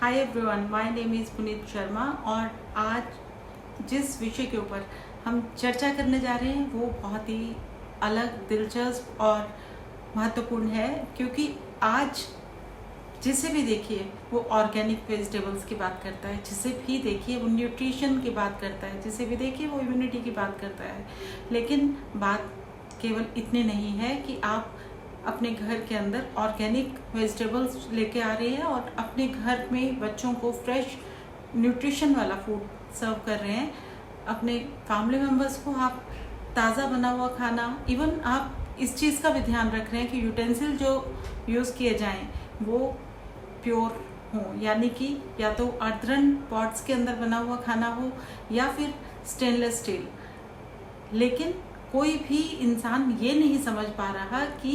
Hi everyone, my name is Puneet Sharma और आज जिस विषय के ऊपर हम चर्चा करने जा रहे हैं वो बहुत ही अलग, दिलचस्प और महत्वपूर्ण है, क्योंकि आज जिसे भी देखिए वो ऑर्गेनिक वेजिटेबल्स की बात करता है, जिसे भी देखिए वो न्यूट्रिशन की बात करता है, जिसे भी देखिए वो इम्यूनिटी की बात करता है। लेकिन बात केवल इतनी नहीं है कि आप अपने घर के अंदर ऑर्गेनिक वेजिटेबल्स लेके आ रहे हैं और अपने घर में बच्चों को फ्रेश न्यूट्रिशन वाला फूड सर्व कर रहे हैं। अपने फैमिली मेम्बर्स को आप ताज़ा बना हुआ खाना, इवन आप इस चीज़ का भी ध्यान रख रहे हैं कि यूटेंसिल जो यूज़ किए जाएं वो प्योर हो, यानी कि या तो अर्थरन पॉट्स के अंदर बना हुआ खाना हो या फिर स्टेनलेस स्टील। लेकिन कोई भी इंसान ये नहीं समझ पा रहा कि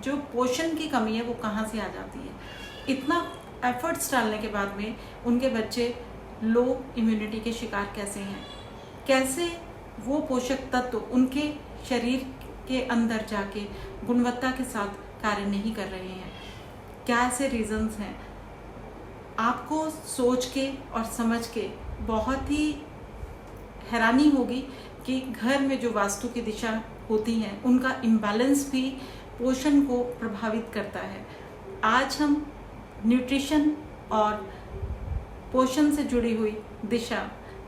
जो पोषण की कमी है वो कहाँ से आ जाती है। इतना एफर्ट्स डालने के बाद में उनके बच्चे लो इम्यूनिटी के शिकार कैसे हैं, कैसे वो पोषक तत्व उनके शरीर के अंदर जाके गुणवत्ता के साथ कार्य नहीं कर रहे हैं, क्या ऐसे रीजंस हैं। आपको सोच के और समझ के बहुत ही हैरानी होगी कि घर में जो वास्तु की दिशा होती हैं उनका इम्बैलेंस भी पोषण को प्रभावित करता है। आज हम न्यूट्रिशन और पोषण से जुड़ी हुई दिशा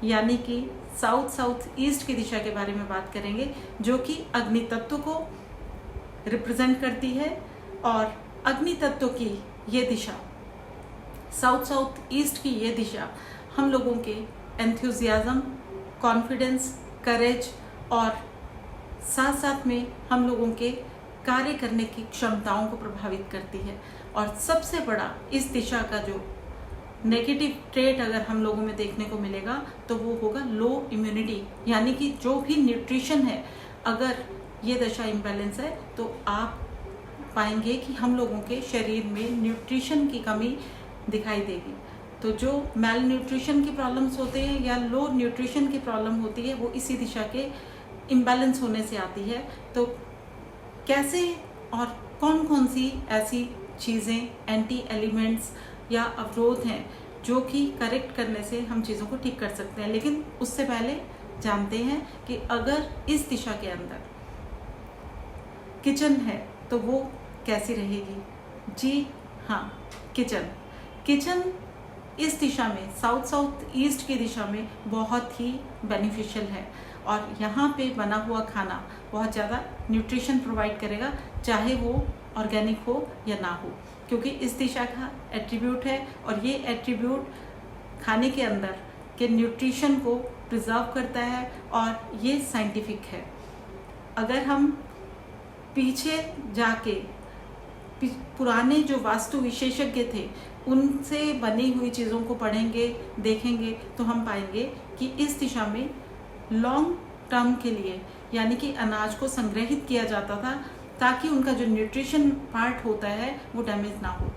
यानी कि साउथ ईस्ट की दिशा के बारे में बात करेंगे, जो कि अग्नि तत्व को रिप्रेजेंट करती है। और अग्नि तत्व की ये दिशा, साउथ ईस्ट की ये दिशा हम लोगों के एंथुजियाज्म, कॉन्फिडेंस, करेज और साथ साथ में हम लोगों के कार्य करने की क्षमताओं को प्रभावित करती है। और सबसे बड़ा इस दिशा का जो नेगेटिव ट्रेट अगर हम लोगों में देखने को मिलेगा तो वो होगा लो इम्यूनिटी, यानी कि जो भी न्यूट्रिशन है, अगर ये दशा इम्बैलेंस है तो आप पाएंगे कि हम लोगों के शरीर में न्यूट्रिशन की कमी दिखाई देगी। तो जो मैल न्यूट्रिशन की प्रॉब्लम्स होते हैं या लो न्यूट्रिशन की प्रॉब्लम होती है वो इसी दिशा के इम्बैलेंस होने से आती है। तो कैसे और कौन कौन सी ऐसी चीज़ें, एंटी एलिमेंट्स या अवरोध हैं जो कि करेक्ट करने से हम चीज़ों को ठीक कर सकते हैं। लेकिन उससे पहले जानते हैं कि अगर इस दिशा के अंदर किचन है तो वो कैसी रहेगी। जी हाँ, किचन इस दिशा में, साउथ ईस्ट की दिशा में बहुत ही बेनिफिशियल है और यहाँ पे बना हुआ खाना बहुत ज़्यादा न्यूट्रिशन प्रोवाइड करेगा, चाहे वो ऑर्गेनिक हो या ना हो, क्योंकि इस दिशा का एट्रीब्यूट है और ये एट्रीब्यूट खाने के अंदर के न्यूट्रिशन को प्रिजर्व करता है और ये साइंटिफिक है। अगर हम पीछे जाके पुराने जो वास्तु विशेषज्ञ थे उनसे बनी हुई चीज़ों को पढ़ेंगे, देखेंगे तो हम पाएंगे कि इस दिशा में लॉन्ग टर्म के लिए, यानी कि अनाज को संग्रहित किया जाता था ताकि उनका जो न्यूट्रिशन पार्ट होता है वो डैमेज ना हो।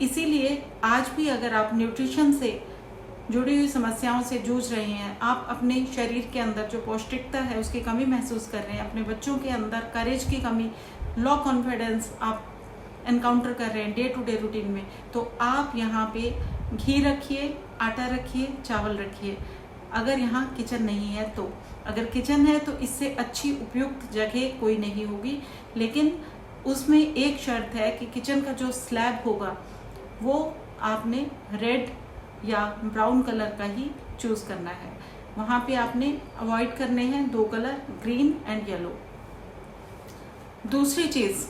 इसीलिए आज भी अगर आप न्यूट्रिशन से जुड़ी हुई समस्याओं से जूझ रहे हैं, आप अपने शरीर के अंदर जो पौष्टिकता है उसकी कमी महसूस कर रहे हैं, अपने बच्चों के अंदर करेज की कमी, लो कॉन्फिडेंस आप एनकाउंटर कर रहे हैं डे टू डे रूटीन में, तो आप यहाँ पे घी रखिए, आटा रखिए, चावल रखिए। अगर यहाँ किचन नहीं है तो, अगर किचन है तो इससे अच्छी उपयुक्त जगह कोई नहीं होगी। लेकिन उसमें एक शर्त है कि किचन का जो स्लैब होगा वो आपने रेड या ब्राउन कलर का ही चूज़ करना है। वहाँ पे आपने अवॉइड करने हैं दो कलर, ग्रीन एंड येलो। दूसरी चीज़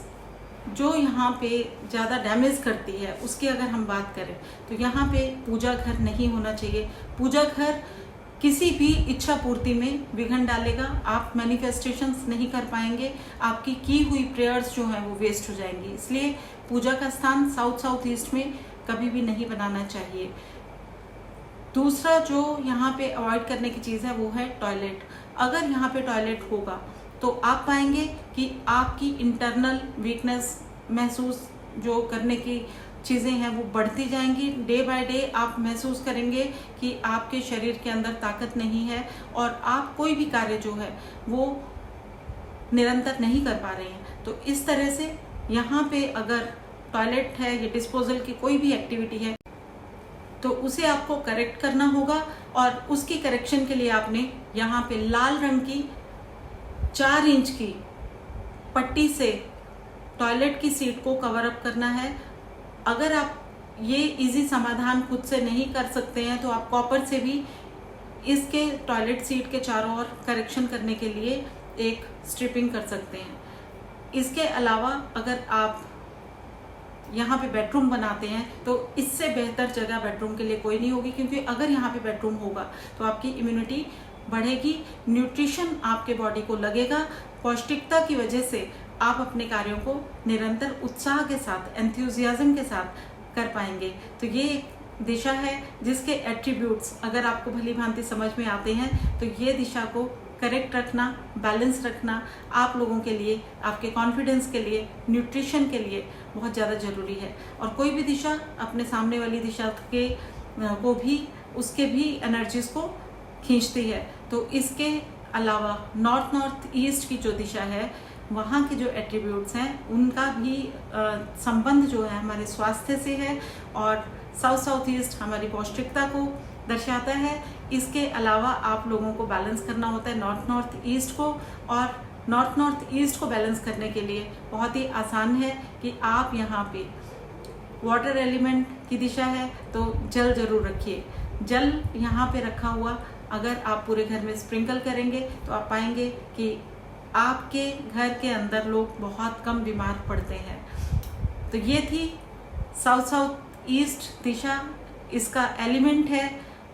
जो यहाँ पे ज़्यादा डैमेज करती है उसकी अगर हम बात करें तो यहाँ पे पूजा घर नहीं होना चाहिए। पूजा घर किसी भी इच्छा पूर्ति में विघ्न डालेगा, आप मैनिफेस्टेशंस नहीं कर पाएंगे, आपकी की हुई प्रेयर्स जो हैं वो वेस्ट हो जाएंगी। इसलिए पूजा का स्थान साउथ ईस्ट में कभी भी नहीं बनाना चाहिए। दूसरा जो यहाँ पे अवॉइड करने की चीज़ है वो है टॉयलेट। अगर यहाँ पे टॉयलेट होगा तो आप पाएंगे कि आपकी इंटरनल वीकनेस महसूस जो करने की चीज़ें हैं वो बढ़ती जाएंगी। डे बाय डे आप महसूस करेंगे कि आपके शरीर के अंदर ताकत नहीं है और आप कोई भी कार्य जो है वो निरंतर नहीं कर पा रहे हैं। तो इस तरह से यहाँ पे अगर टॉयलेट है या डिस्पोजल की कोई भी एक्टिविटी है तो उसे आपको करेक्ट करना होगा। और उसकी करेक्शन के लिए आपने यहाँ पे लाल रंग की 4 इंच की पट्टी से टॉयलेट की सीट को कवर अप करना है। अगर आप ये इजी समाधान खुद से नहीं कर सकते हैं तो आप कॉपर से भी इसके टॉयलेट सीट के चारों ओर करेक्शन करने के लिए एक स्ट्रिपिंग कर सकते हैं। इसके अलावा अगर आप यहाँ पे बेडरूम बनाते हैं तो इससे बेहतर जगह बेडरूम के लिए कोई नहीं होगी, क्योंकि अगर यहाँ पे बेडरूम होगा तो आपकी इम्यूनिटी बढ़ेगी, न्यूट्रिशन आपके बॉडी को लगेगा, पौष्टिकता की वजह से आप अपने कार्यों को निरंतर उत्साह के साथ, एंथुजियाज्म के साथ कर पाएंगे। तो ये एक दिशा है जिसके एट्रीब्यूट्स अगर आपको भली भांति समझ में आते हैं तो ये दिशा को करेक्ट रखना, बैलेंस रखना आप लोगों के लिए, आपके कॉन्फिडेंस के लिए, न्यूट्रिशन के लिए बहुत ज़्यादा ज़रूरी है। और कोई भी दिशा अपने सामने वाली दिशा के को भी, उसके भी एनर्जीज को खींचती है। तो इसके अलावा नॉर्थ ईस्ट की जो दिशा है वहाँ के जो एट्रीब्यूट्स हैं उनका भी संबंध जो है हमारे स्वास्थ्य से है, और साउथ ईस्ट हमारी पौष्टिकता को दर्शाता है। इसके अलावा आप लोगों को बैलेंस करना होता है नॉर्थ ईस्ट को, और नॉर्थ ईस्ट को बैलेंस करने के लिए बहुत ही आसान है कि आप यहाँ पे वाटर एलिमेंट की दिशा है तो जल जरूर रखिए। जल यहाँ पे रखा हुआ अगर आप पूरे घर में स्प्रिंकल करेंगे तो आप पाएंगे कि आपके घर के अंदर लोग बहुत कम बीमार पड़ते हैं। तो ये थी साउथ ईस्ट दिशा। इसका एलिमेंट है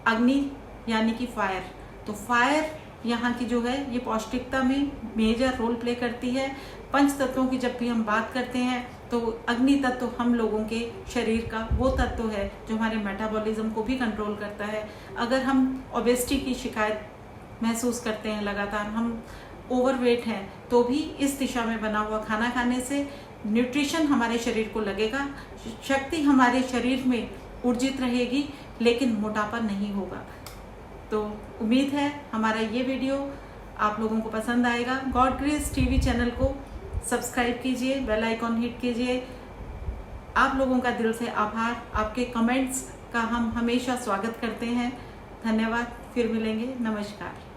अग्नि यानी कि फायर। तो फायर यहाँ की जो है ये पौष्टिकता में मेजर रोल प्ले करती है। पंच तत्वों की जब भी हम बात करते हैं तो अग्नि तत्व हम लोगों के शरीर का वो तत्व है जो हमारे मेटाबॉलिज्म को भी कंट्रोल करता है। अगर हम ओबेसिटी की शिकायत महसूस करते हैं, लगातार हम ओवरवेट हैं, तो भी इस दिशा में बना हुआ खाना खाने से न्यूट्रिशन हमारे शरीर को लगेगा, शक्ति हमारे शरीर में ऊर्जित रहेगी, लेकिन मोटापा नहीं होगा। तो उम्मीद है हमारा ये वीडियो आप लोगों को पसंद आएगा। गॉड ग्रेस टीवी चैनल को सब्सक्राइब कीजिए, बेल आइकॉन हिट कीजिए। आप लोगों का दिल से आभार। आपके कमेंट्स का हम हमेशा स्वागत करते हैं। धन्यवाद। फिर मिलेंगे। नमस्कार।